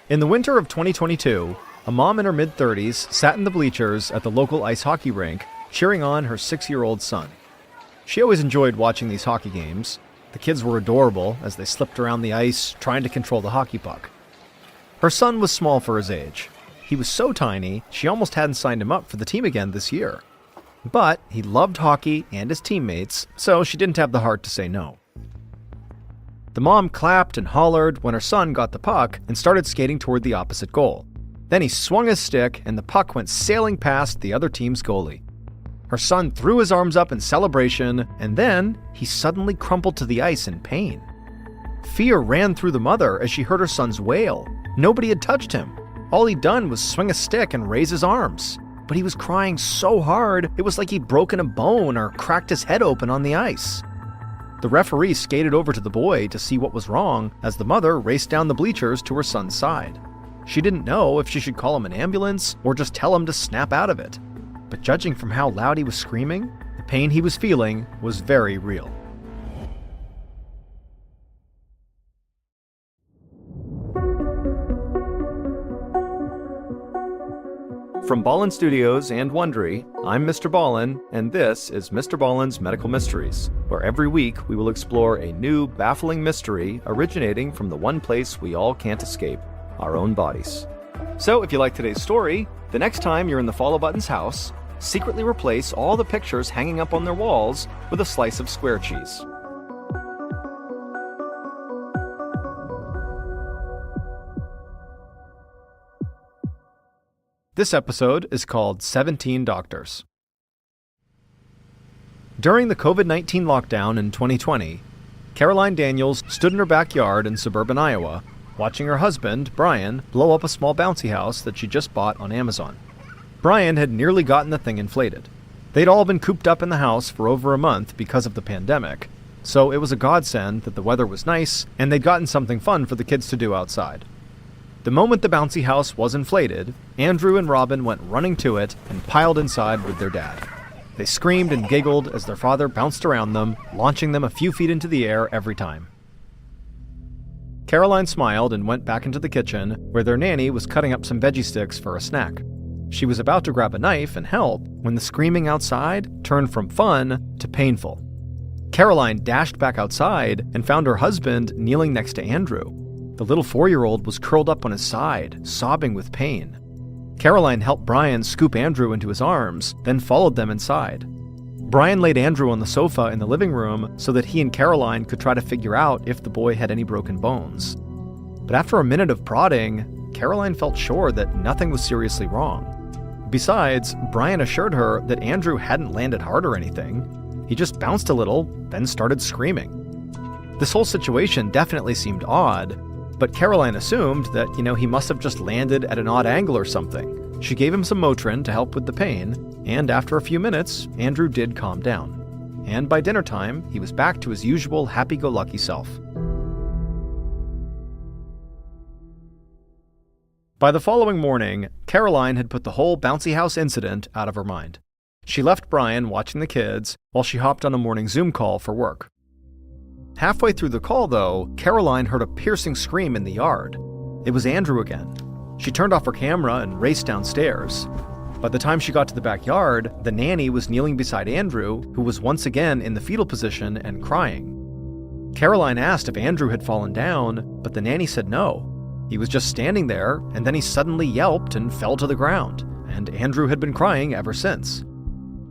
In the winter of 2022, a mom in her mid-30s sat in the bleachers at the local ice hockey rink, cheering on her 6-year-old son. She always enjoyed watching these hockey games. The kids were adorable as they slipped around the ice, trying to control the hockey puck. Her son was small for his age. He was so tiny, she almost hadn't signed him up for the team again this year. But he loved hockey and his teammates, so she didn't have the heart to say no. The mom clapped and hollered when her son got the puck and started skating toward the opposite goal. Then he swung his stick and the puck went sailing past the other team's goalie. Her son threw his arms up in celebration, and then he suddenly crumpled to the ice in pain. Fear ran through the mother as she heard her son's wail. Nobody had touched him. All he'd done was swing a stick and raise his arms. But he was crying so hard, it was like he'd broken a bone or cracked his head open on the ice. The referee skated over to the boy to see what was wrong as the mother raced down the bleachers to her son's side. She didn't know if she should call him an ambulance or just tell him to snap out of it. But judging from how loud he was screaming, the pain he was feeling was very real. From Ballin Studios and Wondery, I'm Mr. Ballin, and this is Mr. Ballen's Medical Mysteries, where every week we will explore a new, baffling mystery originating from the one place we all can't escape, our own bodies. So if you like today's story, the next time you're in the Follow Button's house, secretly replace all the pictures hanging up on their walls with a slice of square cheese. This episode is called 17 Doctors. During the COVID-19 lockdown in 2020, Caroline Daniels stood in her backyard in suburban Iowa, watching her husband, Brian, blow up a small bouncy house that she just bought on Amazon. Brian had nearly gotten the thing inflated. They'd all been cooped up in the house for over a month because of the pandemic, so it was a godsend that the weather was nice and they'd gotten something fun for the kids to do outside. The moment the bouncy house was inflated, Andrew and Robin went running to it and piled inside with their dad. They screamed and giggled as their father bounced around them, launching them a few feet into the air every time. Caroline smiled and went back into the kitchen, where their nanny was cutting up some veggie sticks for a snack. She was about to grab a knife and help when the screaming outside turned from fun to painful. Caroline dashed back outside and found her husband kneeling next to Andrew. The little 4-year-old was curled up on his side, sobbing with pain. Caroline helped Brian scoop Andrew into his arms, then followed them inside. Brian laid Andrew on the sofa in the living room so that he and Caroline could try to figure out if the boy had any broken bones. But after a minute of prodding, Caroline felt sure that nothing was seriously wrong. Besides, Brian assured her that Andrew hadn't landed hard or anything. He just bounced a little, then started screaming. This whole situation definitely seemed odd, but Caroline assumed that, he must have just landed at an odd angle or something. She gave him some Motrin to help with the pain, and after a few minutes, Andrew did calm down. And by dinner time, he was back to his usual happy-go-lucky self. By the following morning, Caroline had put the whole bouncy house incident out of her mind. She left Brian watching the kids while she hopped on a morning Zoom call for work. Halfway through the call, though, Caroline heard a piercing scream in the yard. It was Andrew again. She turned off her camera and raced downstairs. By the time she got to the backyard, the nanny was kneeling beside Andrew, who was once again in the fetal position and crying. Caroline asked if Andrew had fallen down, but the nanny said no. He was just standing there, and then he suddenly yelped and fell to the ground, and Andrew had been crying ever since.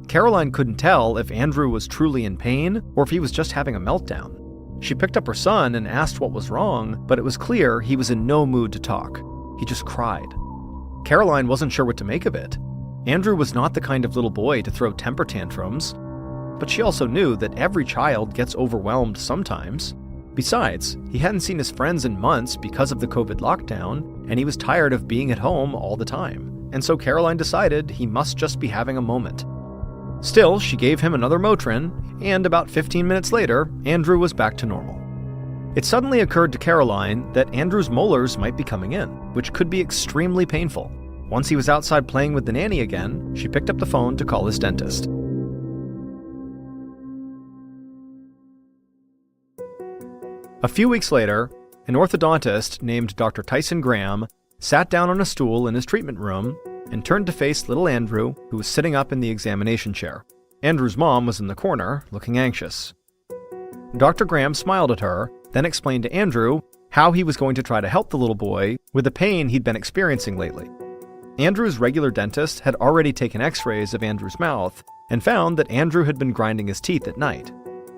Caroline couldn't tell if Andrew was truly in pain or if he was just having a meltdown. She picked up her son and asked what was wrong, but it was clear he was in no mood to talk. He just cried. Caroline wasn't sure what to make of it. Andrew was not the kind of little boy to throw temper tantrums, but she also knew that every child gets overwhelmed sometimes. Besides, he hadn't seen his friends in months because of the COVID lockdown, and he was tired of being at home all the time, and so Caroline decided he must just be having a moment. Still, she gave him another Motrin, and about 15 minutes later, Andrew was back to normal. It suddenly occurred to Caroline that Andrew's molars might be coming in, which could be extremely painful. Once he was outside playing with the nanny again, she picked up the phone to call his dentist. A few weeks later, an orthodontist named Dr. Tyson Graham sat down on a stool in his treatment room, and turned to face little Andrew, who was sitting up in the examination chair. Andrew's mom was in the corner, looking anxious. Dr. Graham smiled at her, then explained to Andrew how he was going to try to help the little boy with the pain he'd been experiencing lately. Andrew's regular dentist had already taken x-rays of Andrew's mouth and found that Andrew had been grinding his teeth at night.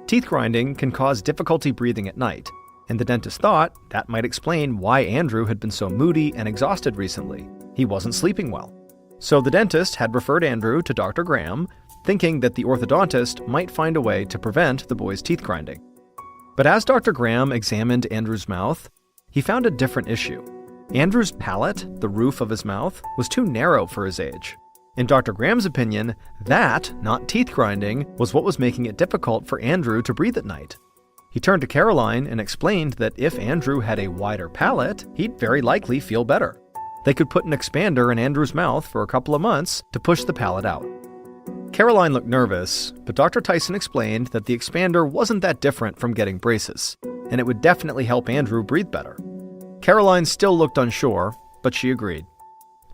Teeth grinding can cause difficulty breathing at night, and the dentist thought that might explain why Andrew had been so moody and exhausted recently. He wasn't sleeping well. So the dentist had referred Andrew to Dr. Graham, thinking that the orthodontist might find a way to prevent the boy's teeth grinding. But as Dr. Graham examined Andrew's mouth, he found a different issue. Andrew's palate, the roof of his mouth, was too narrow for his age. In Dr. Graham's opinion, that, not teeth grinding, was what was making it difficult for Andrew to breathe at night. He turned to Caroline and explained that if Andrew had a wider palate, he'd very likely feel better. They could put an expander in Andrew's mouth for a couple of months to push the palate out. Caroline looked nervous, but Dr. Tyson explained that the expander wasn't that different from getting braces, and it would definitely help Andrew breathe better. Caroline still looked unsure, but she agreed.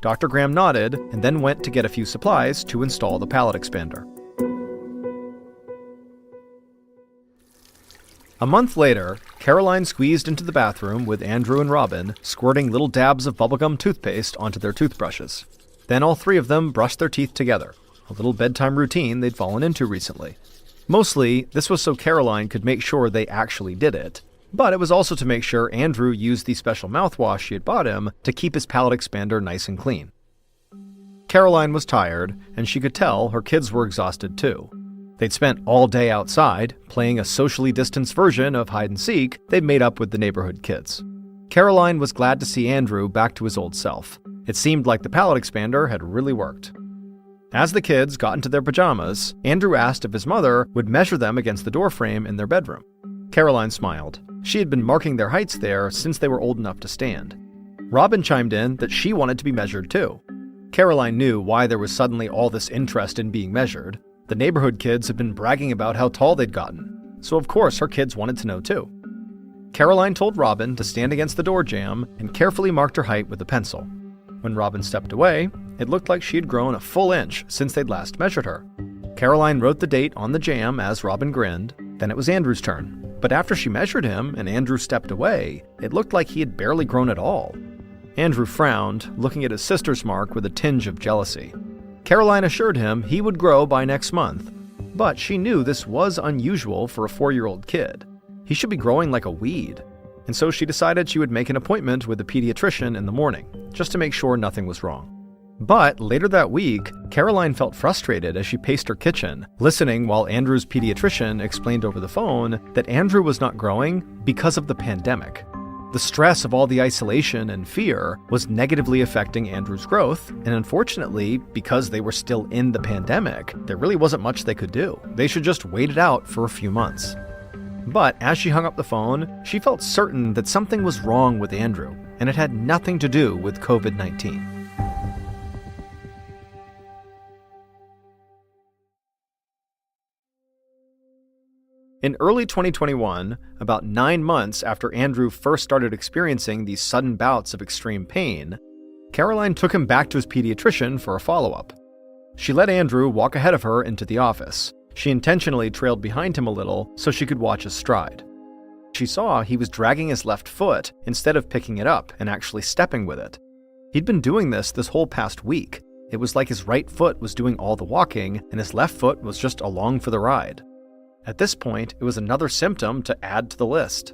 Dr. Graham nodded and then went to get a few supplies to install the palate expander. A month later, Caroline squeezed into the bathroom with Andrew and Robin, squirting little dabs of bubblegum toothpaste onto their toothbrushes. Then all three of them brushed their teeth together, a little bedtime routine they'd fallen into recently. Mostly, this was so Caroline could make sure they actually did it, but it was also to make sure Andrew used the special mouthwash she had bought him to keep his palate expander nice and clean. Caroline was tired, and she could tell her kids were exhausted too. They'd spent all day outside, playing a socially distanced version of hide-and-seek they'd made up with the neighborhood kids. Caroline was glad to see Andrew back to his old self. It seemed like the palate expander had really worked. As the kids got into their pajamas, Andrew asked if his mother would measure them against the doorframe in their bedroom. Caroline smiled. She had been marking their heights there since they were old enough to stand. Robin chimed in that she wanted to be measured too. Caroline knew why there was suddenly all this interest in being measured. The neighborhood kids had been bragging about how tall they'd gotten, so of course her kids wanted to know too. Caroline told Robin to stand against the door jamb and carefully marked her height with a pencil. When Robin stepped away, it looked like she had grown a full inch since they'd last measured her. Caroline wrote the date on the jamb as Robin grinned. Then it was Andrew's turn. But after she measured him and Andrew stepped away, it looked like he had barely grown at all. Andrew frowned, looking at his sister's mark with a tinge of jealousy. Caroline assured him he would grow by next month, but she knew this was unusual for a 4-year-old kid. He should be growing like a weed. And so she decided she would make an appointment with the pediatrician in the morning, just to make sure nothing was wrong. But later that week, Caroline felt frustrated as she paced her kitchen, listening while Andrew's pediatrician explained over the phone that Andrew was not growing because of the pandemic. The stress of all the isolation and fear was negatively affecting Andrew's growth, and unfortunately, because they were still in the pandemic, there really wasn't much they could do. They should just wait it out for a few months. But as she hung up the phone, she felt certain that something was wrong with Andrew, and it had nothing to do with COVID-19. In early 2021, about 9 months after Andrew first started experiencing these sudden bouts of extreme pain, Caroline took him back to his pediatrician for a follow-up. She let Andrew walk ahead of her into the office. She intentionally trailed behind him a little so she could watch his stride. She saw he was dragging his left foot instead of picking it up and actually stepping with it. He'd been doing this whole past week. It was like his right foot was doing all the walking and his left foot was just along for the ride. At this point, it was another symptom to add to the list.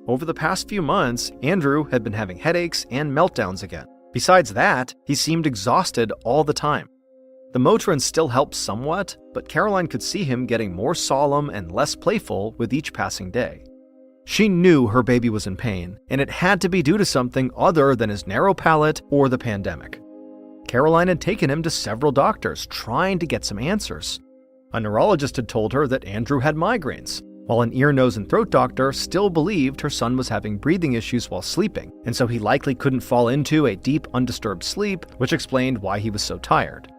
Over the past few months, Andrew had been having headaches and meltdowns again. Besides that, he seemed exhausted all the time. The Motrin still helped somewhat, but Caroline could see him getting more solemn and less playful with each passing day. She knew her baby was in pain, and it had to be due to something other than his narrow palate or the pandemic. Caroline had taken him to several doctors, trying to get some answers. A neurologist had told her that Andrew had migraines, while an ear, nose, and throat doctor still believed her son was having breathing issues while sleeping, and so he likely couldn't fall into a deep, undisturbed sleep, which explained why he was so tired.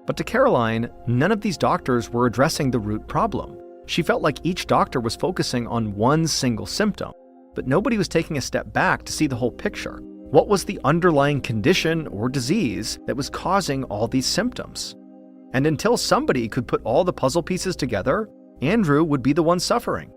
But to Caroline, none of these doctors were addressing the root problem. She felt like each doctor was focusing on one single symptom, but nobody was taking a step back to see the whole picture. What was the underlying condition or disease that was causing all these symptoms? And until somebody could put all the puzzle pieces together, Andrew would be the one suffering.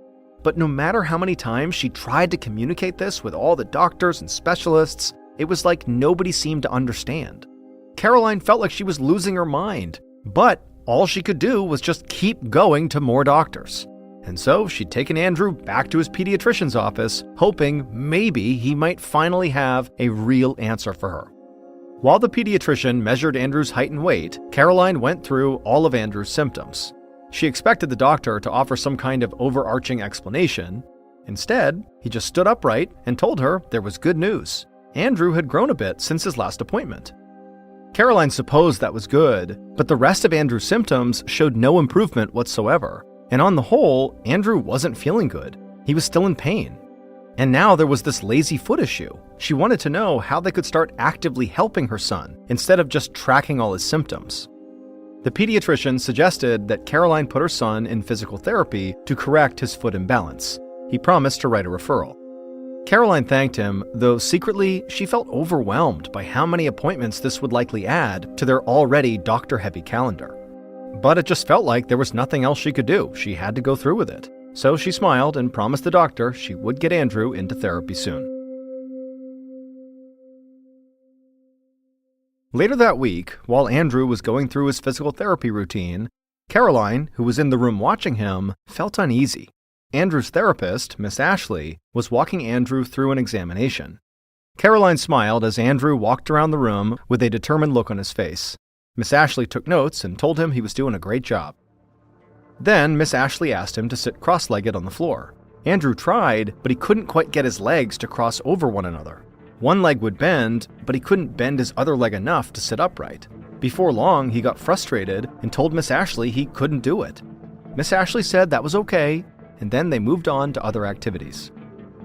But no matter how many times she tried to communicate this with all the doctors and specialists, it was like nobody seemed to understand. Caroline felt like she was losing her mind, but all she could do was just keep going to more doctors. And so she'd taken Andrew back to his pediatrician's office, hoping maybe he might finally have a real answer for her. While the pediatrician measured Andrew's height and weight, Caroline went through all of Andrew's symptoms. She expected the doctor to offer some kind of overarching explanation. Instead, he just stood upright and told her there was good news. Andrew had grown a bit since his last appointment. Caroline supposed that was good, but the rest of Andrew's symptoms showed no improvement whatsoever. And on the whole, Andrew wasn't feeling good. He was still in pain. And now there was this lazy foot issue. She wanted to know how they could start actively helping her son instead of just tracking all his symptoms. The pediatrician suggested that Caroline put her son in physical therapy to correct his foot imbalance. He promised to write a referral. Caroline thanked him, though secretly she felt overwhelmed by how many appointments this would likely add to their already doctor-heavy calendar. But it just felt like there was nothing else she could do. She had to go through with it. So she smiled and promised the doctor she would get Andrew into therapy soon. Later that week, while Andrew was going through his physical therapy routine, Caroline, who was in the room watching him, felt uneasy. Andrew's therapist, Miss Ashley, was walking Andrew through an examination. Caroline smiled as Andrew walked around the room with a determined look on his face. Miss Ashley took notes and told him he was doing a great job. Then Miss Ashley asked him to sit cross-legged on the floor. Andrew tried, but he couldn't quite get his legs to cross over one another. One leg would bend, but he couldn't bend his other leg enough to sit upright. Before long, he got frustrated and told Miss Ashley he couldn't do it. Miss Ashley said that was okay, and then they moved on to other activities.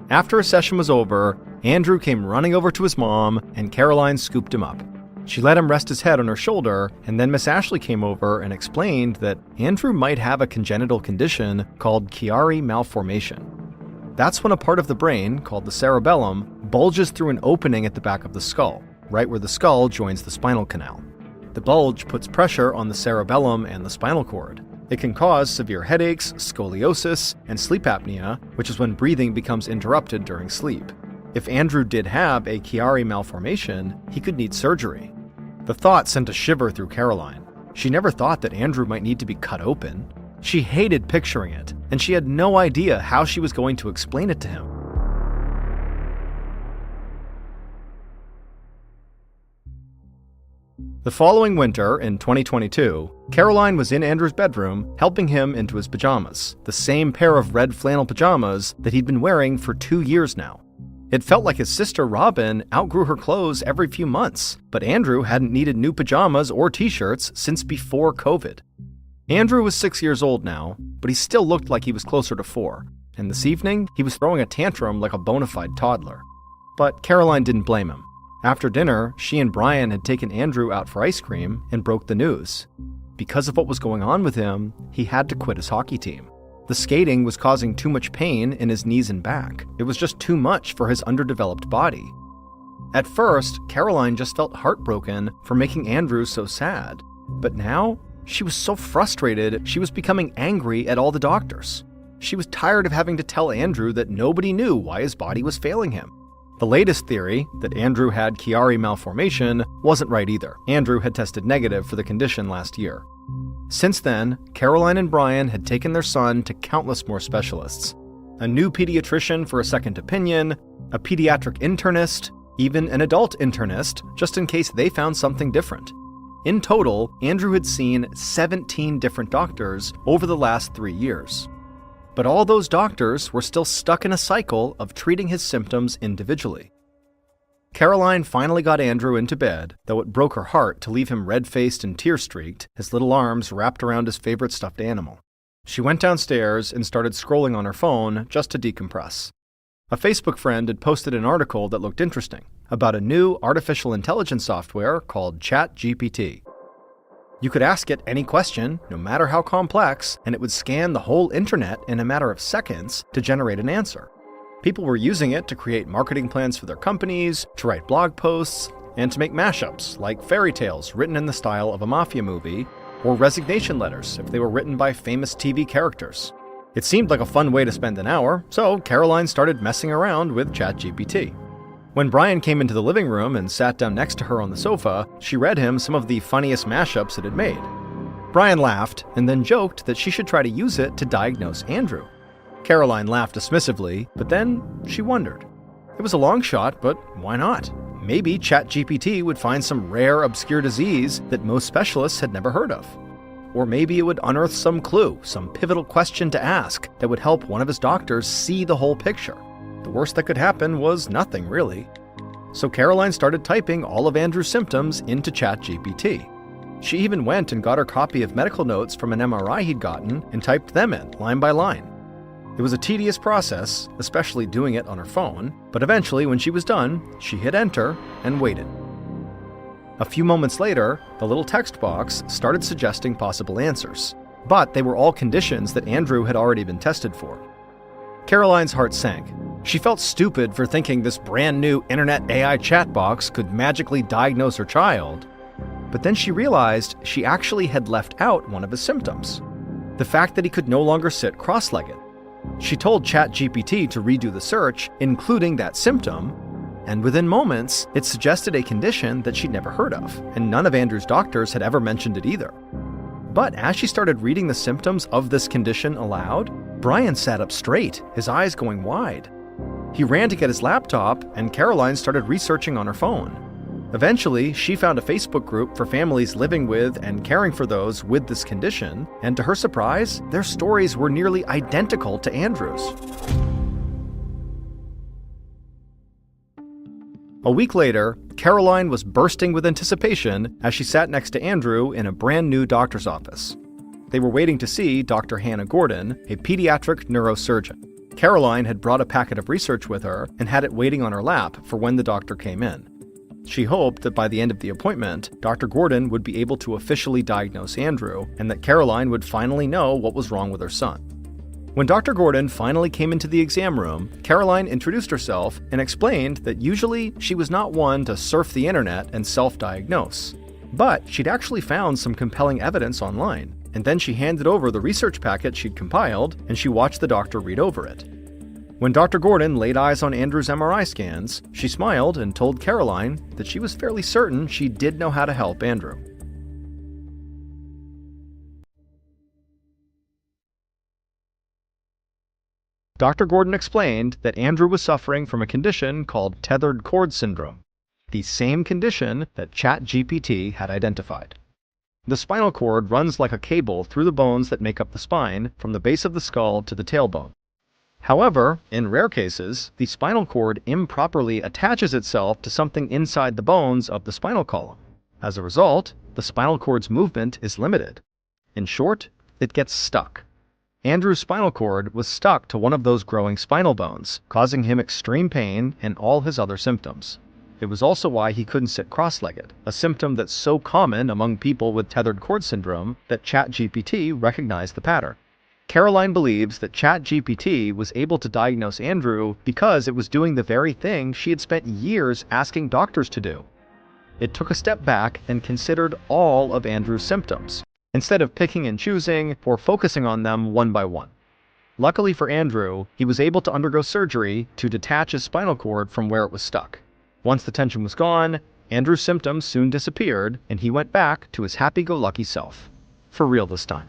After a session was over, Andrew came running over to his mom, and Caroline scooped him up. She let him rest his head on her shoulder, and then Miss Ashley came over and explained that Andrew might have a congenital condition called Chiari malformation. That's when a part of the brain, called the cerebellum, bulges through an opening at the back of the skull, right where the skull joins the spinal canal. The bulge puts pressure on the cerebellum and the spinal cord. It can cause severe headaches, scoliosis, and sleep apnea, which is when breathing becomes interrupted during sleep. If Andrew did have a Chiari malformation, he could need surgery. The thought sent a shiver through Caroline. She never thought that Andrew might need to be cut open. She hated picturing it, and she had no idea how she was going to explain it to him. The following winter, in 2022, Caroline was in Andrew's bedroom helping him into his pajamas, the same pair of red flannel pajamas that he'd been wearing for 2 years now. It felt like his sister Robin outgrew her clothes every few months, but Andrew hadn't needed new pajamas or t-shirts since before COVID. Andrew was 6 years old now, but he still looked like he was closer to 4, and this evening he was throwing a tantrum like a bona fide toddler. But Caroline didn't blame him. After dinner, she and Brian had taken Andrew out for ice cream and broke the news. Because of what was going on with him, he had to quit his hockey team. The skating was causing too much pain in his knees and back. It was just too much for his underdeveloped body. At first, Caroline just felt heartbroken for making Andrew so sad. But now, she was so frustrated, she was becoming angry at all the doctors. She was tired of having to tell Andrew that nobody knew why his body was failing him. The latest theory, that Andrew had Chiari malformation, wasn't right either. Andrew had tested negative for the condition last year. Since then, Caroline and Brian had taken their son to countless more specialists. A new pediatrician for a second opinion, a pediatric internist, even an adult internist, just in case they found something different. In total, Andrew had seen 17 different doctors over the last 3 years. But all those doctors were still stuck in a cycle of treating his symptoms individually. Caroline finally got Andrew into bed, though it broke her heart to leave him red-faced and tear-streaked, his little arms wrapped around his favorite stuffed animal. She went downstairs and started scrolling on her phone just to decompress. A Facebook friend had posted an article that looked interesting about a new artificial intelligence software called ChatGPT. You could ask it any question, no matter how complex, and it would scan the whole internet in a matter of seconds to generate an answer. People were using it to create marketing plans for their companies, to write blog posts, and to make mashups like fairy tales written in the style of a mafia movie, or resignation letters if they were written by famous TV characters. It seemed like a fun way to spend an hour, so Caroline started messing around with ChatGPT. When Brian came into the living room and sat down next to her on the sofa, she read him some of the funniest mashups it had made. Brian laughed and then joked that she should try to use it to diagnose Andrew. Caroline laughed dismissively, but then she wondered. It was a long shot, but why not? Maybe ChatGPT would find some rare, obscure disease that most specialists had never heard of. Or maybe it would unearth some clue, some pivotal question to ask that would help one of his doctors see the whole picture. The worst that could happen was nothing, really. So Caroline started typing all of Andrew's symptoms into ChatGPT. She even went and got her copy of medical notes from an MRI he'd gotten and typed them in, line by line. It was a tedious process, especially doing it on her phone, but eventually when she was done, she hit enter and waited. A few moments later, the little text box started suggesting possible answers, but they were all conditions that Andrew had already been tested for. Caroline's heart sank. She felt stupid for thinking this brand new internet AI chat box could magically diagnose her child, but then she realized she actually had left out one of his symptoms, the fact that he could no longer sit cross-legged. She told ChatGPT to redo the search, including that symptom, and within moments, it suggested a condition that she'd never heard of, and none of Andrew's doctors had ever mentioned it either. But as she started reading the symptoms of this condition aloud, Brian sat up straight, his eyes going wide. He ran to get his laptop, and Caroline started researching on her phone. Eventually, she found a Facebook group for families living with and caring for those with this condition, and to her surprise, their stories were nearly identical to Andrew's. A week later, Caroline was bursting with anticipation as she sat next to Andrew in a brand new doctor's office. They were waiting to see Dr. Hannah Gordon, a pediatric neurosurgeon. Caroline had brought a packet of research with her and had it waiting on her lap for when the doctor came in. She hoped that by the end of the appointment, Dr. Gordon would be able to officially diagnose Andrew and that Caroline would finally know what was wrong with her son. When Dr. Gordon finally came into the exam room, Caroline introduced herself and explained that usually she was not one to surf the internet and self-diagnose, but she'd actually found some compelling evidence online, and then she handed over the research packet she'd compiled and she watched the doctor read over it. When Dr. Gordon laid eyes on Andrew's MRI scans, she smiled and told Caroline that she was fairly certain she did know how to help Andrew. Dr. Gordon explained that Andrew was suffering from a condition called tethered cord syndrome, the same condition that ChatGPT had identified. The spinal cord runs like a cable through the bones that make up the spine, from the base of the skull to the tailbone. However, in rare cases, the spinal cord improperly attaches itself to something inside the bones of the spinal column. As a result, the spinal cord's movement is limited. In short, it gets stuck. Andrew's spinal cord was stuck to one of those growing spinal bones, causing him extreme pain and all his other symptoms. It was also why he couldn't sit cross-legged, a symptom that's so common among people with tethered cord syndrome that ChatGPT recognized the pattern. Caroline believes that ChatGPT was able to diagnose Andrew because it was doing the very thing she had spent years asking doctors to do. It took a step back and considered all of Andrew's symptoms, instead of picking and choosing or focusing on them one by one. Luckily for Andrew, he was able to undergo surgery to detach his spinal cord from where it was stuck. Once the tension was gone, Andrew's symptoms soon disappeared, and he went back to his happy-go-lucky self. For real this time.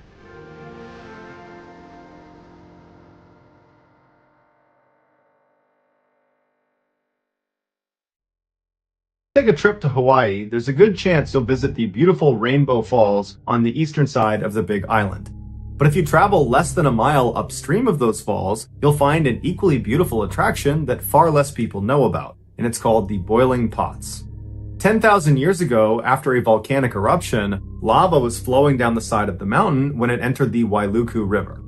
Take a trip to Hawaii, there's a good chance you'll visit the beautiful Rainbow Falls on the eastern side of the Big Island. But if you travel less than a mile upstream of those falls, you'll find an equally beautiful attraction that far less people know about, and it's called the Boiling Pots. 10,000 years ago, after a volcanic eruption, lava was flowing down the side of the mountain when it entered the Wailuku River.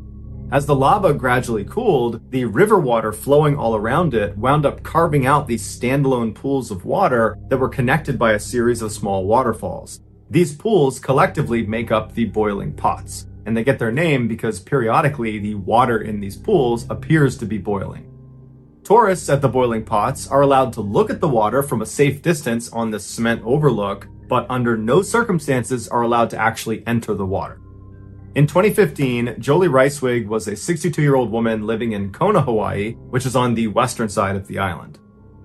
As the lava gradually cooled, the river water flowing all around it wound up carving out these standalone pools of water that were connected by a series of small waterfalls. These pools collectively make up the boiling pots, and they get their name because periodically the water in these pools appears to be boiling. Tourists at the boiling pots are allowed to look at the water from a safe distance on the cement overlook, but under no circumstances are allowed to actually enter the water. In 2015, Jolie Ricewig was a 62-year-old woman living in Kona, Hawaii, which is on the western side of the island.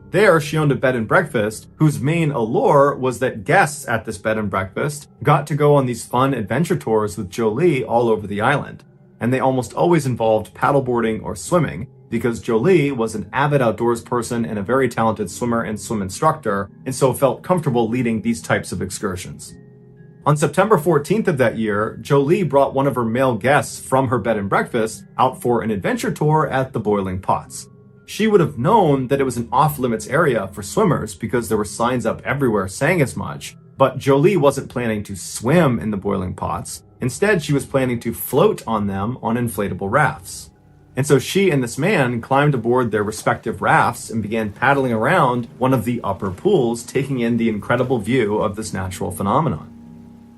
There, she owned a bed and breakfast whose main allure was that guests at this bed and breakfast got to go on these fun adventure tours with Jolie all over the island. And they almost always involved paddleboarding or swimming, because Jolie was an avid outdoors person and a very talented swimmer and swim instructor, and so felt comfortable leading these types of excursions. On September 14th of that year, Jolie brought one of her male guests from her bed and breakfast out for an adventure tour at the boiling pots. She would have known that it was an off-limits area for swimmers because there were signs up everywhere saying as much, but Jolie wasn't planning to swim in the boiling pots. Instead, she was planning to float on them on inflatable rafts. And so she and this man climbed aboard their respective rafts and began paddling around one of the upper pools, taking in the incredible view of this natural phenomenon.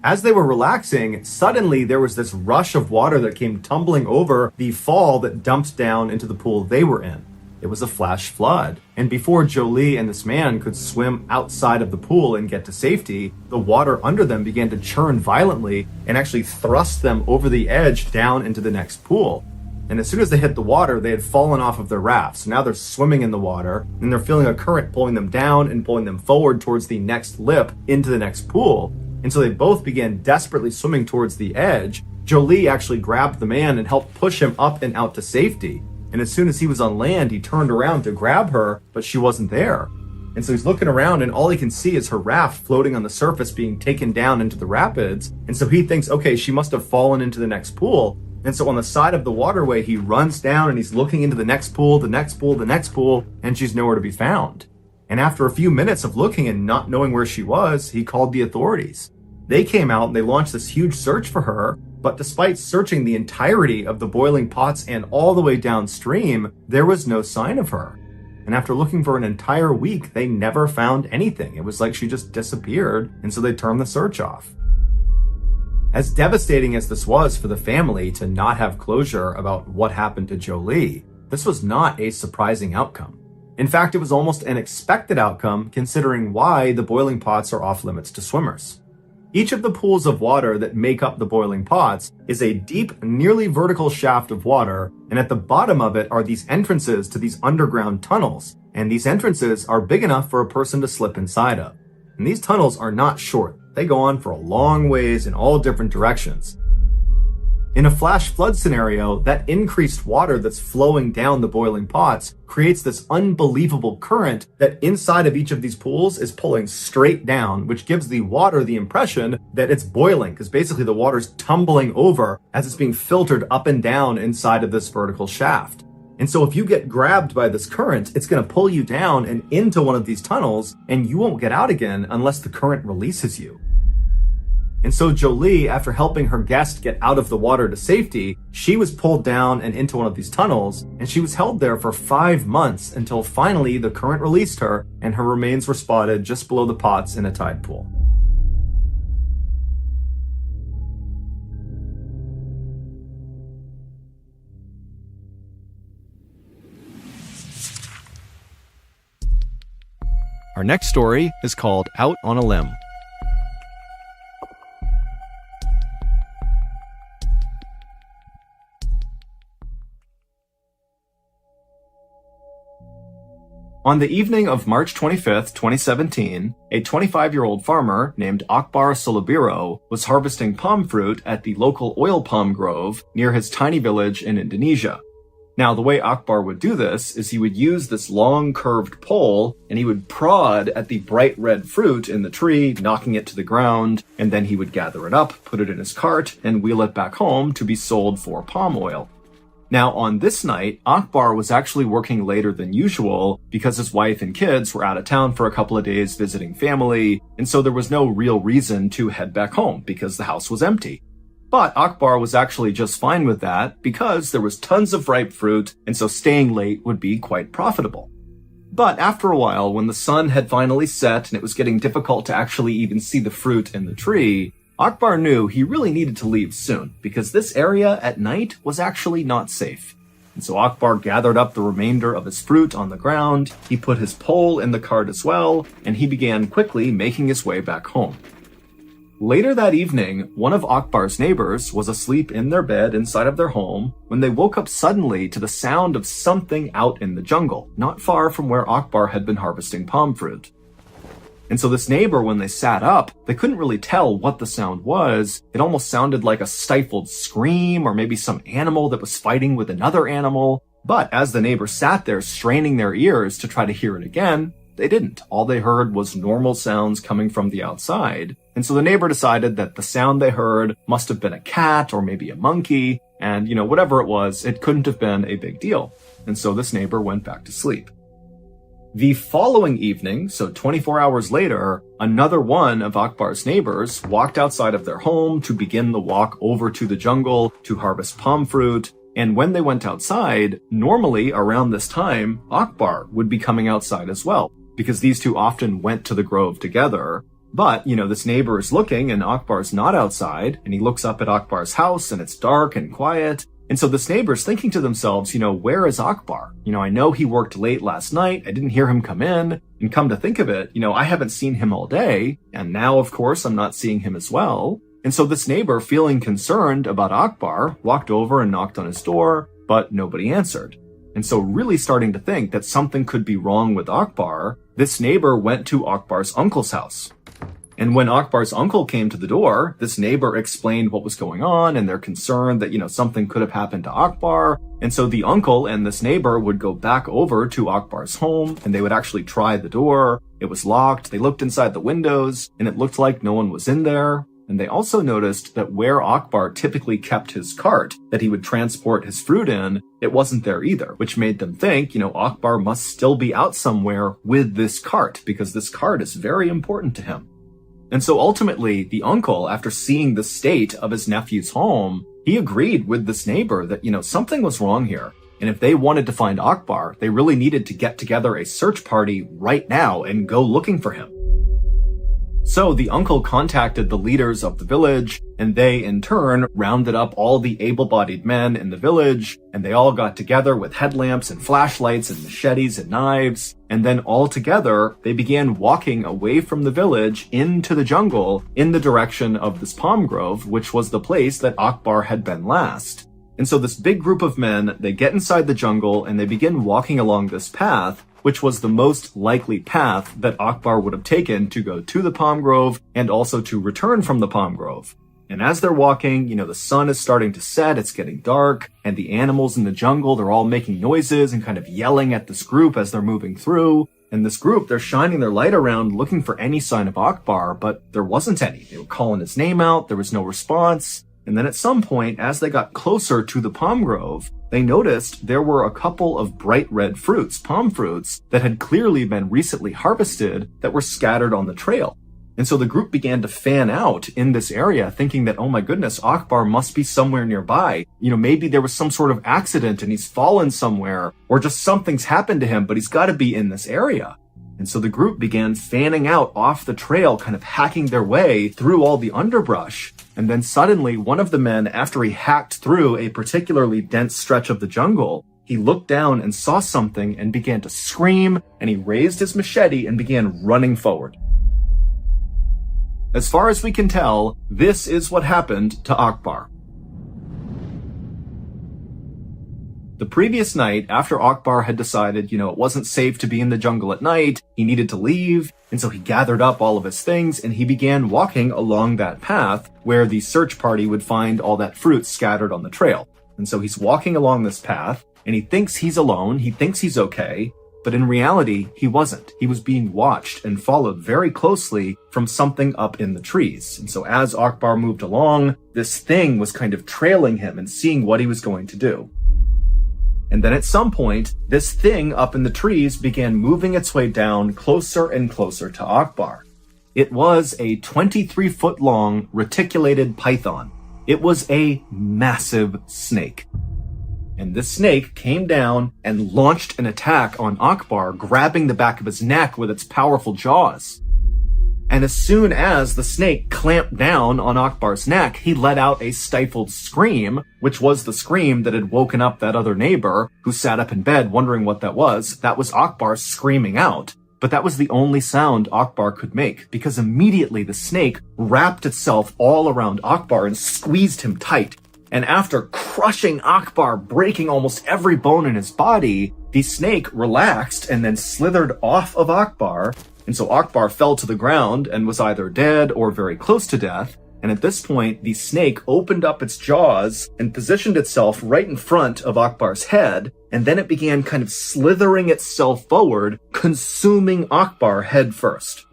As they were relaxing, suddenly there was this rush of water that came tumbling over the fall that dumped down into the pool they were in. It was a flash flood, and before Jolie and this man could swim outside of the pool and get to safety, the water under them began to churn violently and actually thrust them over the edge down into the next pool. And as soon as they hit the water, they had fallen off of their rafts. So now they're swimming in the water, and they're feeling a current pulling them down and pulling them forward towards the next lip into the next pool. And so they both began desperately swimming towards the edge. Jolie actually grabbed the man and helped push him up and out to safety. And as soon as he was on land, he turned around to grab her, but she wasn't there. And so he's looking around, and all he can see is her raft floating on the surface being taken down into the rapids. And so he thinks, okay, she must have fallen into the next pool. And so on the side of the waterway, he runs down and he's looking into the next pool, the next pool, the next pool, and she's nowhere to be found. And after a few minutes of looking and not knowing where she was, he called the authorities. They came out and they launched this huge search for her, but despite searching the entirety of the boiling pots and all the way downstream, there was no sign of her. And after looking for an entire week, they never found anything. It was like she just disappeared, and so they turned the search off. As devastating as this was for the family to not have closure about what happened to Jolie, this was not a surprising outcome. In fact, it was almost an expected outcome considering why the boiling pots are off limits to swimmers. Each of the pools of water that make up the boiling pots is a deep, nearly vertical shaft of water, and at the bottom of it are these entrances to these underground tunnels, and these entrances are big enough for a person to slip inside of. And these tunnels are not short. They go on for a long ways in all different directions. In a flash flood scenario, that increased water that's flowing down the boiling pots creates this unbelievable current that inside of each of these pools is pulling straight down, which gives the water the impression that it's boiling, because basically the water's tumbling over as it's being filtered up and down inside of this vertical shaft. And so if you get grabbed by this current, it's going to pull you down and into one of these tunnels, and you won't get out again unless the current releases you. And so Jolie, after helping her guest get out of the water to safety, she was pulled down and into one of these tunnels, and she was held there for 5 months until finally the current released her and her remains were spotted just below the pots in a tide pool. Our next story is called Out on a Limb. On the evening of March 25th, 2017, a 25-year-old farmer named Akbar Solubiro was harvesting palm fruit at the local oil palm grove near his tiny village in Indonesia. Now, the way Akbar would do this is he would use this long curved pole and he would prod at the bright red fruit in the tree, knocking it to the ground, and then he would gather it up, put it in his cart, and wheel it back home to be sold for palm oil. Now, on this night, Akbar was actually working later than usual because his wife and kids were out of town for a couple of days visiting family, and so there was no real reason to head back home because the house was empty. But Akbar was actually just fine with that because there was tons of ripe fruit, and so staying late would be quite profitable. But after a while, when the sun had finally set and it was getting difficult to actually even see the fruit in the tree, Akbar knew he really needed to leave soon because this area at night was actually not safe. And so Akbar gathered up the remainder of his fruit on the ground, he put his pole in the cart as well, and he began quickly making his way back home. Later that evening, one of Akbar's neighbors was asleep in their bed inside of their home when they woke up suddenly to the sound of something out in the jungle, not far from where Akbar had been harvesting palm fruit. And so this neighbor, when they sat up, they couldn't really tell what the sound was. It almost sounded like a stifled scream or maybe some animal that was fighting with another animal. But as the neighbor sat there straining their ears to try to hear it again, they didn't. All they heard was normal sounds coming from the outside. And so the neighbor decided that the sound they heard must have been a cat or maybe a monkey. And, whatever it was, it couldn't have been a big deal. And so this neighbor went back to sleep. The following evening, so 24 hours later, another one of Akbar's neighbors walked outside of their home to begin the walk over to the jungle to harvest palm fruit. And when they went outside, normally around this time, Akbar would be coming outside as well, because these two often went to the grove together. But, this neighbor is looking and Akbar's not outside, and he looks up at Akbar's house and it's dark and quiet. And so this neighbor's thinking to themselves, where is Akbar? I know he worked late last night. I didn't hear him come in. And come to think of it, I haven't seen him all day. And now, of course, I'm not seeing him as well. And so this neighbor, feeling concerned about Akbar, walked over and knocked on his door, but nobody answered. And so really starting to think that something could be wrong with Akbar, this neighbor went to Akbar's uncle's house. And when Akbar's uncle came to the door, this neighbor explained what was going on and they're concerned that, something could have happened to Akbar. And so the uncle and this neighbor would go back over to Akbar's home and they would actually try the door. It was locked. They looked inside the windows and it looked like no one was in there. And they also noticed that where Akbar typically kept his cart that he would transport his fruit in, it wasn't there either, which made them think, Akbar must still be out somewhere with this cart because this cart is very important to him. And so ultimately, the uncle, after seeing the state of his nephew's home, he agreed with this neighbor that, something was wrong here. And if they wanted to find Akbar, they really needed to get together a search party right now and go looking for him. So the uncle contacted the leaders of the village, and they, in turn, rounded up all the able-bodied men in the village, and they all got together with headlamps and flashlights and machetes and knives, and then all together, they began walking away from the village into the jungle in the direction of this palm grove, which was the place that Akbar had been last. And so this big group of men, they get inside the jungle and they begin walking along this path, which was the most likely path that Akbar would have taken to go to the palm grove and also to return from the palm grove. And as they're walking, the sun is starting to set, it's getting dark, and the animals in the jungle, they're all making noises and kind of yelling at this group as they're moving through. And this group, they're shining their light around looking for any sign of Akbar, but there wasn't any. They were calling his name out, there was no response. And then at some point, as they got closer to the palm grove, they noticed there were a couple of bright red fruits, palm fruits, that had clearly been recently harvested that were scattered on the trail. And so the group began to fan out in this area, thinking that, oh my goodness, Akbar must be somewhere nearby. Maybe there was some sort of accident and he's fallen somewhere, or just something's happened to him, but he's got to be in this area. And so the group began fanning out off the trail, kind of hacking their way through all the underbrush. And then suddenly, one of the men, after he hacked through a particularly dense stretch of the jungle, he looked down and saw something and began to scream, and he raised his machete and began running forward. As far as we can tell, this is what happened to Akbar. The previous night, after Akbar had decided, it wasn't safe to be in the jungle at night, he needed to leave, and so he gathered up all of his things and he began walking along that path where the search party would find all that fruit scattered on the trail. And so he's walking along this path and he thinks he's alone, he thinks he's okay, but in reality, he wasn't. He was being watched and followed very closely from something up in the trees. And so as Akbar moved along, this thing was kind of trailing him and seeing what he was going to do. And then at some point, this thing up in the trees began moving its way down closer and closer to Akbar. It was a 23-foot-long reticulated python. It was a massive snake. And this snake came down and launched an attack on Akbar, grabbing the back of his neck with its powerful jaws. And as soon as the snake clamped down on Akbar's neck, he let out a stifled scream, which was the scream that had woken up that other neighbor who sat up in bed wondering what that was. That was Akbar screaming out. But that was the only sound Akbar could make, because immediately the snake wrapped itself all around Akbar and squeezed him tight. And after crushing Akbar, breaking almost every bone in his body, the snake relaxed and then slithered off of Akbar. And so Akbar fell to the ground and was either dead or very close to death. And at this point, the snake opened up its jaws and positioned itself right in front of Akbar's head. And then it began kind of slithering itself forward, consuming Akbar head first.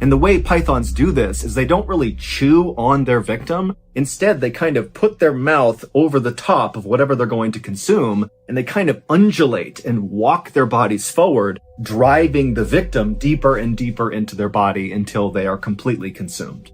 And the way pythons do this is they don't really chew on their victim. Instead, they kind of put their mouth over the top of whatever they're going to consume, and they kind of undulate and walk their bodies forward, driving the victim deeper and deeper into their body until they are completely consumed.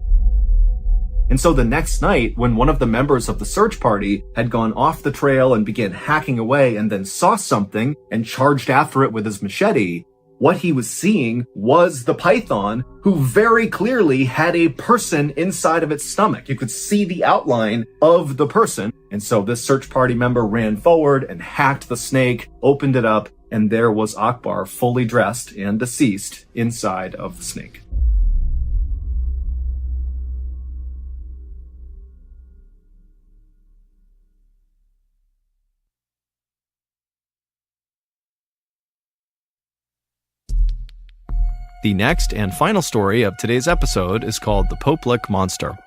And so the next night, when one of the members of the search party had gone off the trail and began hacking away and then saw something and charged after it with his machete, what he was seeing was the python, who very clearly had a person inside of its stomach. You could see the outline of the person. And so this search party member ran forward and hacked the snake, opened it up, and there was Akbar fully dressed and deceased inside of the snake. The next and final story of today's episode is called The Popelick Monster.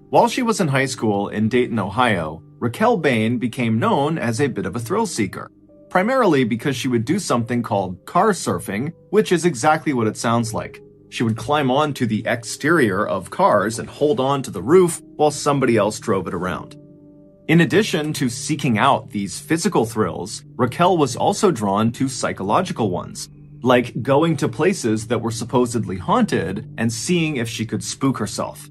While she was in high school in Dayton, Ohio, Raquel Bain became known as a bit of a thrill seeker, primarily because she would do something called car surfing, which is exactly what it sounds like. She would climb onto the exterior of cars and hold on to the roof while somebody else drove it around. In addition to seeking out these physical thrills, Raquel was also drawn to psychological ones, like going to places that were supposedly haunted and seeing if she could spook herself.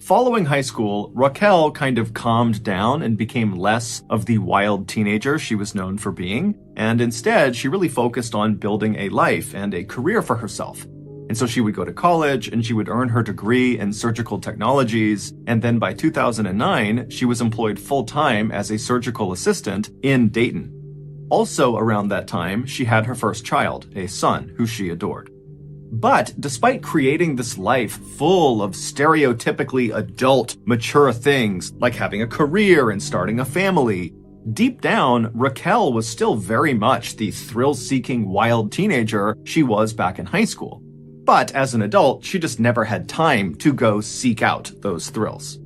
Following high school, Raquel kind of calmed down and became less of the wild teenager she was known for being, and instead she really focused on building a life and a career for herself. And so she would go to college and she would earn her degree in surgical technologies. And then by 2009, she was employed full-time as a surgical assistant in Dayton. Also around that time, she had her first child, a son who she adored. But despite creating this life full of stereotypically adult, mature things like having a career and starting a family, deep down, Raquel was still very much the thrill-seeking wild teenager she was back in high school. But as an adult, she just never had time to go seek out those thrills.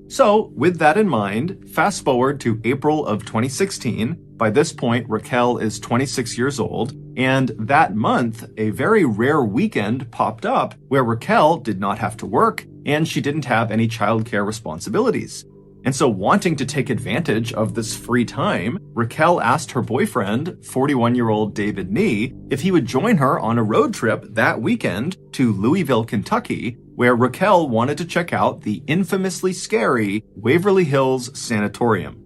So, with that in mind, fast forward to April of 2016. By this point, Raquel is 26 years old, and that month, a very rare weekend popped up where Raquel did not have to work, and she didn't have any childcare responsibilities. And so, wanting to take advantage of this free time, Raquel asked her boyfriend, 41-year-old David Nee, if he would join her on a road trip that weekend to Louisville, Kentucky, where Raquel wanted to check out the infamously scary Waverly Hills Sanatorium.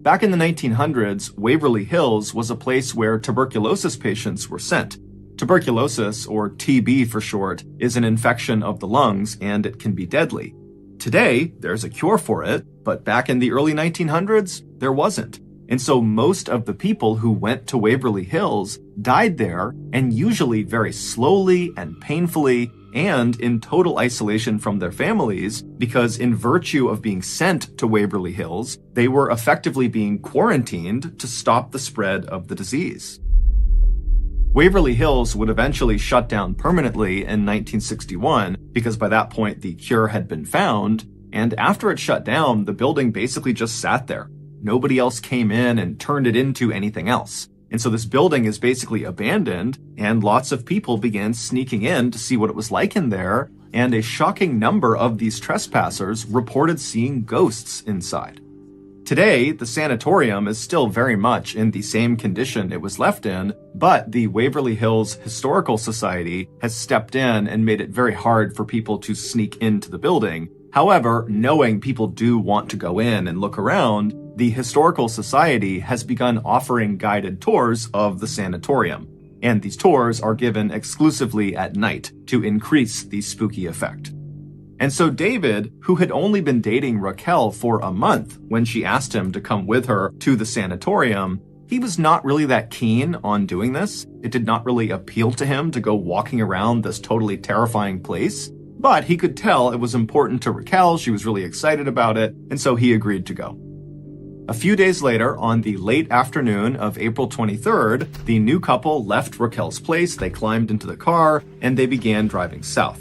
Back in the 1900s, Waverly Hills was a place where tuberculosis patients were sent. Tuberculosis, or TB for short, is an infection of the lungs, and it can be deadly. Today, there's a cure for it, but back in the early 1900s, there wasn't. And so most of the people who went to Waverly Hills died there, and usually very slowly and painfully, and in total isolation from their families, because in virtue of being sent to Waverly Hills, they were effectively being quarantined to stop the spread of the disease. Waverly Hills would eventually shut down permanently in 1961 because by that point the cure had been found, and after it shut down, the building basically just sat there. Nobody else came in and turned it into anything else. And so this building is basically abandoned, and lots of people began sneaking in to see what it was like in there, and a shocking number of these trespassers reported seeing ghosts inside. Today, the sanatorium is still very much in the same condition it was left in, but the Waverly Hills Historical Society has stepped in and made it very hard for people to sneak into the building, However, knowing people do want to go in and look around, the Historical Society has begun offering guided tours of the sanatorium, and these tours are given exclusively at night to increase the spooky effect. And so David, who had only been dating Raquel for a month when she asked him to come with her to the sanatorium, he was not really that keen on doing this. It did not really appeal to him to go walking around this totally terrifying place, but he could tell it was important to Raquel. She was really excited about it, and so he agreed to go. A few days later, on the late afternoon of April 23rd, the new couple left Raquel's place, they climbed into the car, and they began driving south.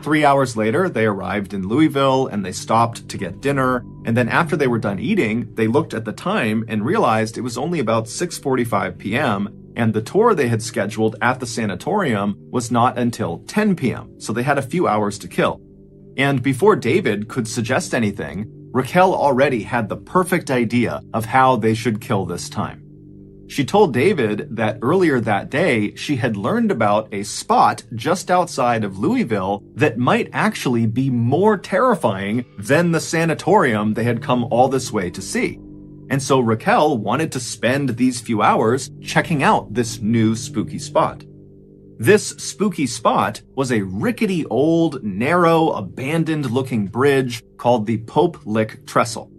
3 hours later, they arrived in Louisville and they stopped to get dinner. And then after they were done eating, they looked at the time and realized it was only about 6:45 p.m. and the tour they had scheduled at the sanatorium was not until 10 p.m. So they had a few hours to kill. And before David could suggest anything, Raquel already had the perfect idea of how they should kill this time. She told David that earlier that day, she had learned about a spot just outside of Louisville that might actually be more terrifying than the sanatorium they had come all this way to see. And so Raquel wanted to spend these few hours checking out this new spooky spot. This spooky spot was a rickety old, narrow, abandoned-looking bridge called the Pope Lick Trestle.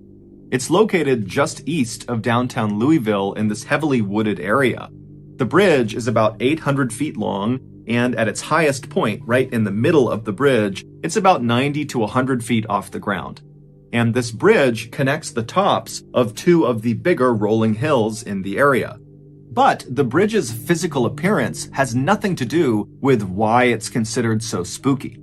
It's located just east of downtown Louisville in this heavily wooded area. The bridge is about 800 feet long, and at its highest point, right in the middle of the bridge, it's about 90 to 100 feet off the ground. And this bridge connects the tops of two of the bigger rolling hills in the area. But the bridge's physical appearance has nothing to do with why it's considered so spooky.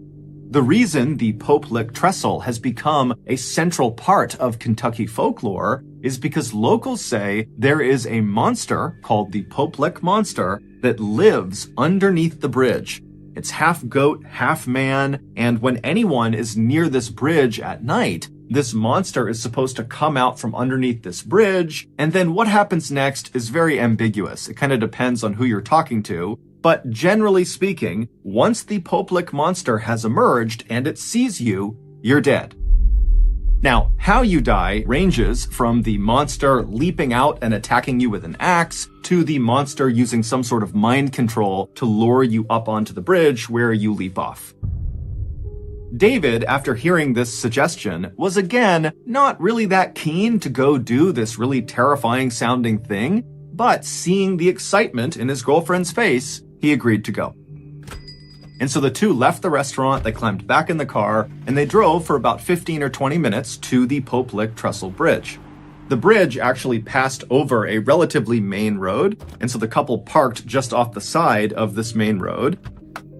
The reason the Pope Lick Trestle has become a central part of Kentucky folklore is because locals say there is a monster called the Pope Lick Monster that lives underneath the bridge. It's half goat, half man, and when anyone is near this bridge at night, this monster is supposed to come out from underneath this bridge, and then what happens next is very ambiguous. It kind of depends on who you're talking to. But generally speaking, once the Pope Lick monster has emerged and it sees you, you're dead. Now, how you die ranges from the monster leaping out and attacking you with an axe to the monster using some sort of mind control to lure you up onto the bridge where you leap off. David, after hearing this suggestion, was again not really that keen to go do this really terrifying sounding thing, but seeing the excitement in his girlfriend's face, he agreed to go. And so the two left the restaurant, they climbed back in the car, and they drove for about 15 or 20 minutes to the Pope Lick Trestle Bridge. The bridge actually passed over a relatively main road, and so the couple parked just off the side of this main road.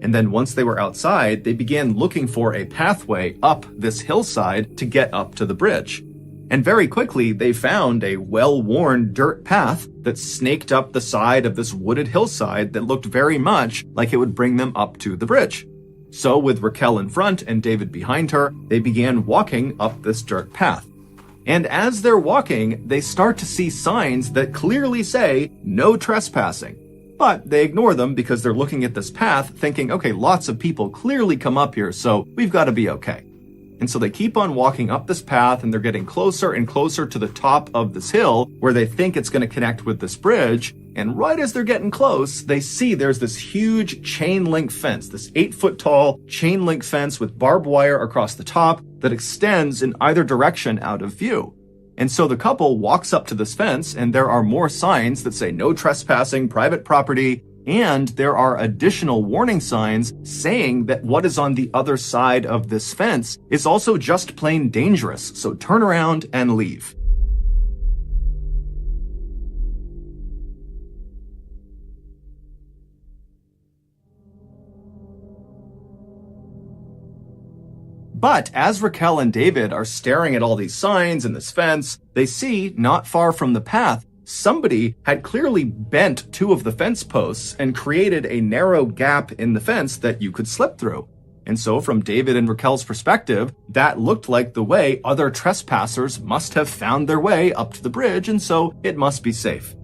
And then once they were outside, they began looking for a pathway up this hillside to get up to the bridge. And very quickly, they found a well-worn dirt path that snaked up the side of this wooded hillside that looked very much like it would bring them up to the bridge. So with Raquel in front and David behind her, they began walking up this dirt path. And as they're walking, they start to see signs that clearly say, "No trespassing." But they ignore them because they're looking at this path thinking, okay, lots of people clearly come up here, so we've got to be okay. And so they keep on walking up this path and they're getting closer and closer to the top of this hill where they think it's going to connect with this bridge. And right as they're getting close, they see there's this huge chain link fence, this 8-foot tall chain link fence with barbed wire across the top that extends in either direction out of view. And so the couple walks up to this fence and there are more signs that say no trespassing, private property, and there are additional warning signs saying that what is on the other side of this fence is also just plain dangerous, so turn around and leave. But as Raquel and David are staring at all these signs and this fence, they see, not far from the path, somebody had clearly bent two of the fence posts and created a narrow gap in the fence that you could slip through. And so from David and Raquel's perspective, that looked like the way other trespassers must have found their way up to the bridge, and so it must be safe.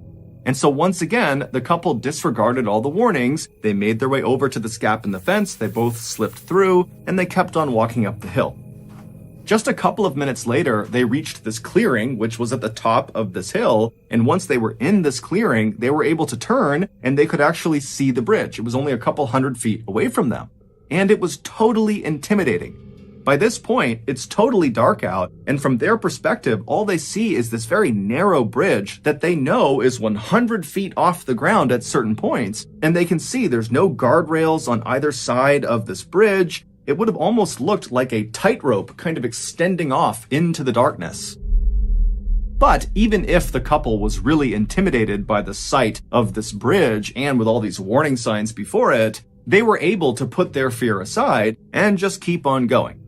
And so once again, the couple disregarded all the warnings. They made their way over to this gap in the fence, they both slipped through, and they kept on walking up the hill. Just a couple of minutes later, they reached this clearing, which was at the top of this hill, and once they were in this clearing, they were able to turn, and they could actually see the bridge. It was only a couple 100 feet away from them, and it was totally intimidating. By this point, it's totally dark out, and from their perspective, all they see is this very narrow bridge that they know is 100 feet off the ground at certain points, and they can see there's no guardrails on either side of this bridge. It would have almost looked like a tightrope kind of extending off into the darkness. But even if the couple was really intimidated by the sight of this bridge and with all these warning signs before it, they were able to put their fear aside and just keep on going.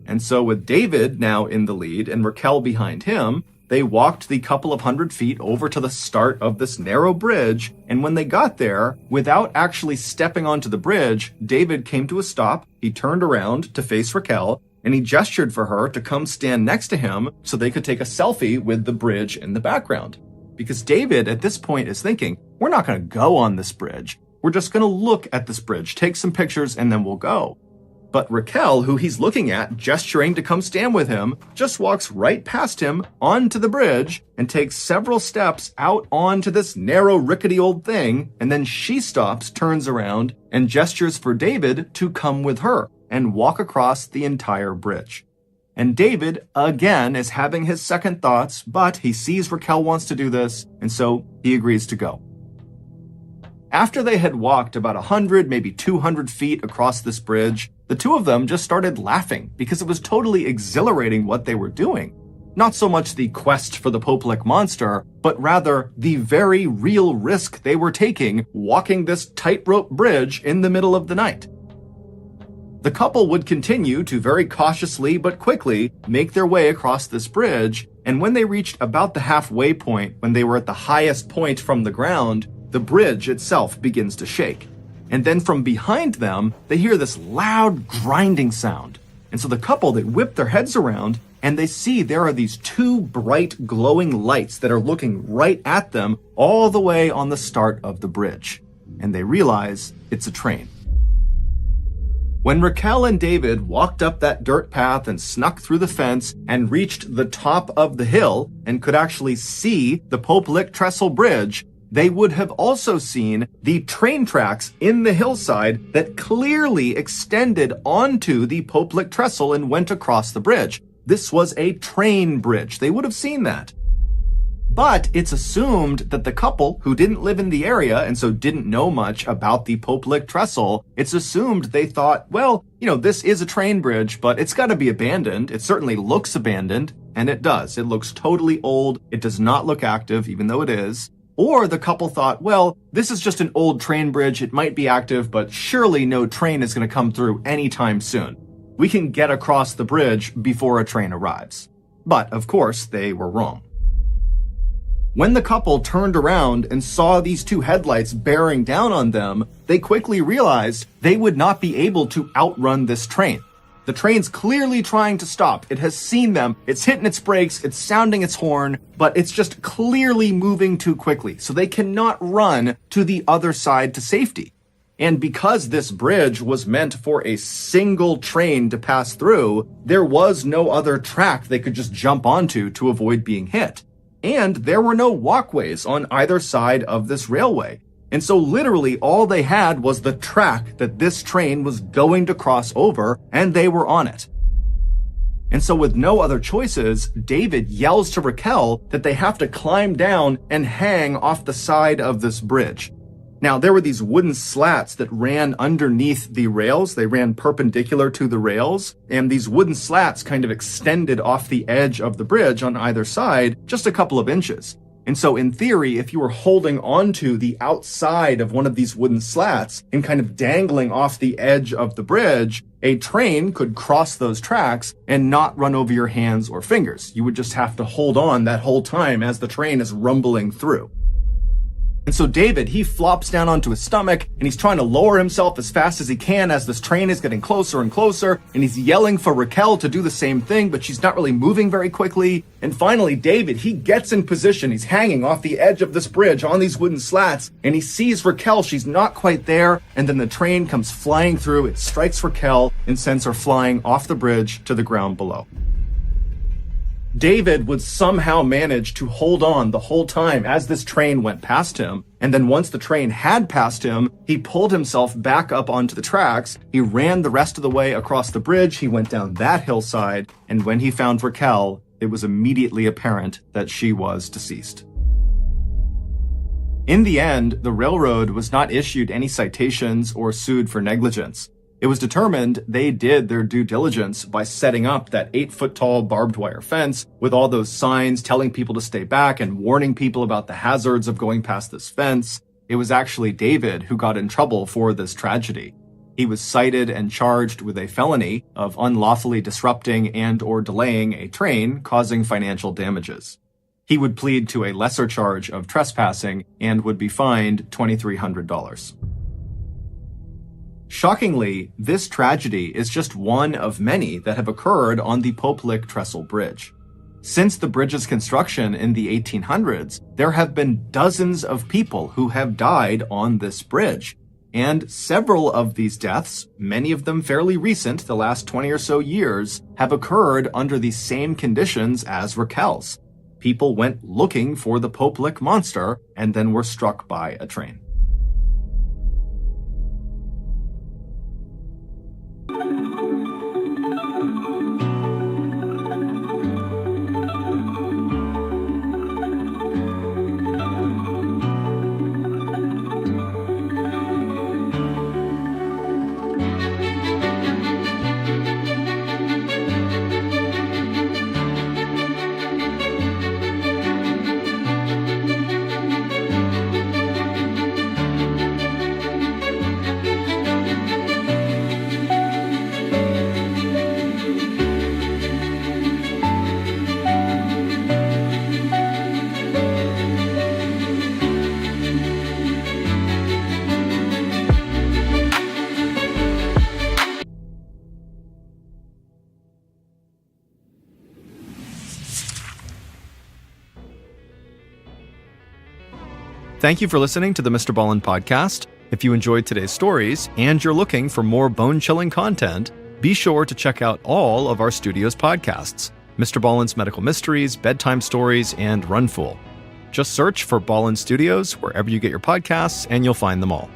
And so with David now in the lead and Raquel behind him, they walked the couple of 100 feet over to the start of this narrow bridge, and when they got there, without actually stepping onto the bridge, David came to a stop, he turned around to face Raquel, and he gestured for her to come stand next to him so they could take a selfie with the bridge in the background. Because David at this point is thinking, we're not going to go on this bridge, we're just going to look at this bridge, take some pictures, and then we'll go. But Raquel, who he's looking at, gesturing to come stand with him, just walks right past him onto the bridge and takes several steps out onto this narrow, rickety old thing, and then she stops, turns around, and gestures for David to come with her and walk across the entire bridge. And David, again, is having his second thoughts, but he sees Raquel wants to do this, and so he agrees to go. After they had walked about 100, maybe 200 feet across this bridge, the two of them just started laughing because it was totally exhilarating what they were doing. Not so much the quest for the Popelik monster, but rather the very real risk they were taking walking this tightrope bridge in the middle of the night. The couple would continue to very cautiously but quickly make their way across this bridge, and when they reached about the halfway point, when they were at the highest point from the ground, the bridge itself begins to shake. And then from behind them, they hear this loud grinding sound. And so the couple, they whip their heads around and they see there are these two bright glowing lights that are looking right at them all the way on the start of the bridge. And they realize it's a train. When Raquel and David walked up that dirt path and snuck through the fence and reached the top of the hill and could actually see the Popelik trestle bridge, they would have also seen the train tracks in the hillside that clearly extended onto the Popelik trestle and went across the bridge. This was a train bridge. They would have seen that. But it's assumed that the couple, who didn't live in the area and so didn't know much about the Popelik trestle, it's assumed they thought, well, this is a train bridge, but it's got to be abandoned. It certainly looks abandoned, and it does. It looks totally old. It does not look active, even though it is. Or the couple thought, well, this is just an old train bridge. It might be active, but surely no train is going to come through anytime soon. We can get across the bridge before a train arrives. But, of course, they were wrong. When the couple turned around and saw these two headlights bearing down on them, they quickly realized they would not be able to outrun this train. The train's clearly trying to stop. It has seen them. It's hitting its brakes. It's sounding its horn, but it's just clearly moving too quickly. So they cannot run to the other side to safety. And because this bridge was meant for a single train to pass through, there was no other track they could just jump onto to avoid being hit. And there were no walkways on either side of this railway. And so literally all they had was the track that this train was going to cross over, and they were on it. And so with no other choices, David yells to Raquel that they have to climb down and hang off the side of this bridge. Now, there were these wooden slats that ran underneath the rails. They ran perpendicular to the rails, and these wooden slats kind of extended off the edge of the bridge on either side just a couple of inches. And so in theory, if you were holding onto the outside of one of these wooden slats and kind of dangling off the edge of the bridge, a train could cross those tracks and not run over your hands or fingers. You would just have to hold on that whole time as the train is rumbling through. And so David, he flops down onto his stomach and he's trying to lower himself as fast as he can as this train is getting closer and closer. And he's yelling for Raquel to do the same thing, but she's not really moving very quickly. And finally, David, he gets in position. He's hanging off the edge of this bridge on these wooden slats and he sees Raquel. She's not quite there. And then the train comes flying through. It strikes Raquel and sends her flying off the bridge to the ground below. David would somehow manage to hold on the whole time as this train went past him. And then once the train had passed him, he pulled himself back up onto the tracks. He ran the rest of the way across the bridge. He went down that hillside. And when he found Raquel, it was immediately apparent that she was deceased. In the end, the railroad was not issued any citations or sued for negligence. It was determined they did their due diligence by setting up that 8-foot-tall barbed wire fence with all those signs telling people to stay back and warning people about the hazards of going past this fence. It was actually David who got in trouble for this tragedy. He was cited and charged with a felony of unlawfully disrupting and or delaying a train causing financial damages. He would plead to a lesser charge of trespassing and would be fined $2,300. Shockingly, this tragedy is just one of many that have occurred on the Poplick-Trestle Bridge. Since the bridge's construction in the 1800s, there have been dozens of people who have died on this bridge. And several of these deaths, many of them fairly recent, the last 20 or so years, have occurred under the same conditions as Raquel's. People went looking for the Poplick monster and then were struck by a train. Thank you for listening to the MrBallen podcast. If you enjoyed today's stories and you're looking for more bone-chilling content, be sure to check out all of our studio's podcasts, MrBallen's Medical Mysteries, Bedtime Stories, and Run Fool. Just search for Ballen Studios wherever you get your podcasts and you'll find them all.